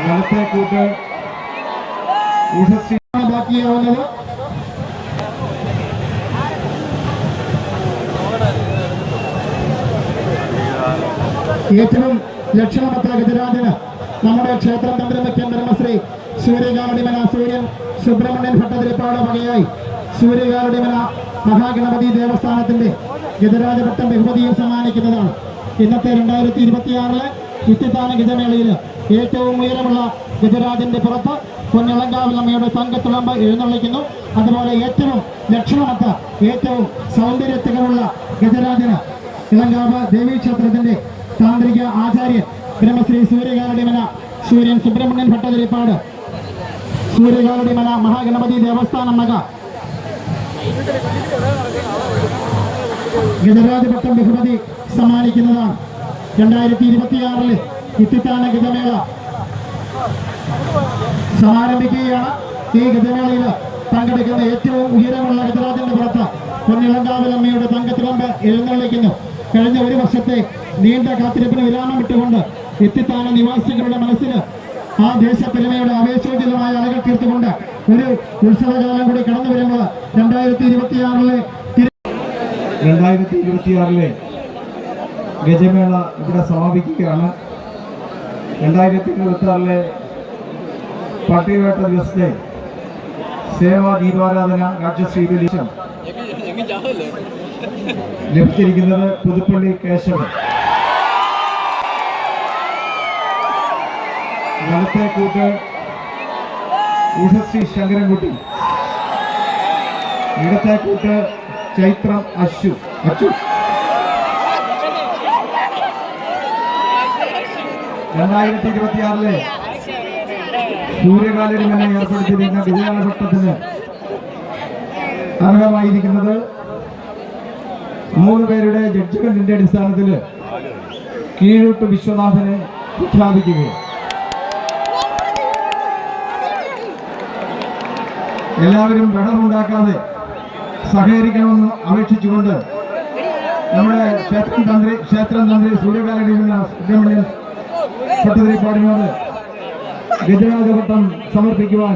വലത്തെ കൂട്ട് ബാക്കിയാവുന്നത്. ഏറ്റവും ലക്ഷണമൊത്ത ഗജരാജന് നമ്മുടെ ക്ഷേത്രം തന്ത്രിമുഖ്യൻ ബ്രഹ്മശ്രീ സൂര്യകാലടിമന സൂര്യൻ സുബ്രഹ്മണ്യൻ ഭട്ടതിരിപ്പാട് വകയായി സൂര്യകാലടിമന മഹാഗണപതി ദേവസ്ഥാനത്തിന്റെ ഗജരാജപട്ടം ബഹുമതിയും സമ്മാനിക്കുന്നതാണ്. ഇന്നത്തെ 2026 ഇത്തിത്താന ഗജമേളയിൽ ഏറ്റവും ഉയരമുള്ള ഗജരാജന്റെ പുറത്ത് പൊന്നിളങ്കാവിലമ്മയുടെ തങ്കത്തുളമ്പ് എഴുന്നള്ളിക്കുന്നു. അതുപോലെ ഏറ്റവും ലക്ഷണമൊത്ത ഏറ്റവും സൗന്ദര്യ തികവുള്ള ഗജരാജന് ഇളങ്കാവ് ദേവീക്ഷേത്രത്തിന്റെ താന്ത്രിക ആചാര്യൻ ബ്രഹ്മശ്രീ സൂര്യകാലടിമന സൂര്യൻ സുബ്രഹ്മണ്യൻ ഭട്ടതിരിപ്പാട് സൂര്യകാലടിമന മഹാഗണപതി ദേവസ്ഥാനം മക ഗജരാജപട്ടം ബഹുമതി സമ്മാനിക്കുന്നതാണ്. 2026 ഇത്തിത്താന ഗജമേള സമാരംഭിക്കുകയാണ്. ഈ ഗജമേളയിൽ പങ്കെടുക്കുന്ന ഏറ്റവും ഉയരമുള്ള ഗജരാജന്റെ പുറത്ത് പൊന്നിളങ്കാവിലമ്മയുടെ തങ്കത്തിളമ്പ് എഴുന്നള്ളിക്കുന്നു. കഴിഞ്ഞ ഒരു വർഷത്തെ നീണ്ട കാത്തിരിപ്പിന് വിരാമമിട്ടുകൊണ്ട് ഇത്തിത്താന നിവാസികളുടെ മനസ്സിൽ ആ ദേശപ്പെരുമയുടെ ആവേശോജ്വലമായ അലകൾ തീർത്തുകൊണ്ട് ഒരു ഉത്സവകാലം കൂടി കടന്നു വരുമ്പോൾ 2026 ഗജമേള ഇവിടെ സമാപിക്കുകയാണ്. 2026 പട്ടികവേട്ട ദിവസത്തെ സേവാ ദീപാരാധന രാജ്യശ്രീ ലഭിച്ചിരിക്കുന്നത് പുതുപ്പള്ളി കേശവൻ. വലത്തെ കൂട്ട് ഉഷശ്രീ ശങ്കരൻകുട്ടി, ഇടത്തെ കൂട്ട് ചൈത്രം അച്ചു. 2026 സൂര്യകാലടിമന ഏർപ്പെടുത്തിയിരിക്കുന്ന ഗജരാജപട്ടത്തിന് അർഹമായിരിക്കുന്നത് 3 പേരുടെ ജഡ്ജ്മെന്റിന്റെ അടിസ്ഥാനത്തിൽ കീഴൂട്ട് വിശ്വനാഥനെ പ്രഖ്യാപിക്കുകയും എല്ലാവരും ബഹളമുണ്ടാക്കാതെ സഹകരിക്കണമെന്ന് അപേക്ഷിച്ചുകൊണ്ട് നമ്മുടെ ക്ഷേത്രം തന്ത്രി സൂര്യകാലടിമന സുബ്രഹ്മണ്യൻ ഭട്ടതിരിപ്പാടിനോട് ഗജരാജപട്ടം സമർപ്പിക്കുവാൻ